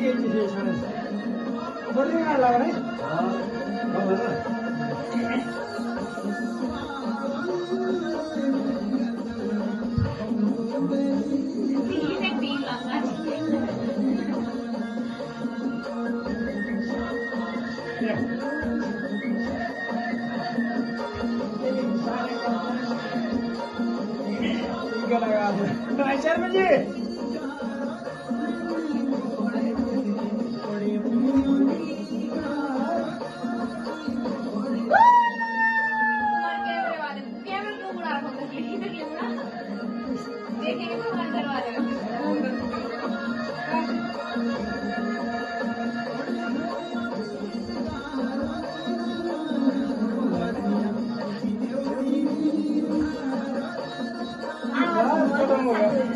ये चीजें शायद बड़ी ना लग रही हाँ लगा शर्मा जी देखेंगे तो हमारे घर वाले खत्म हो गया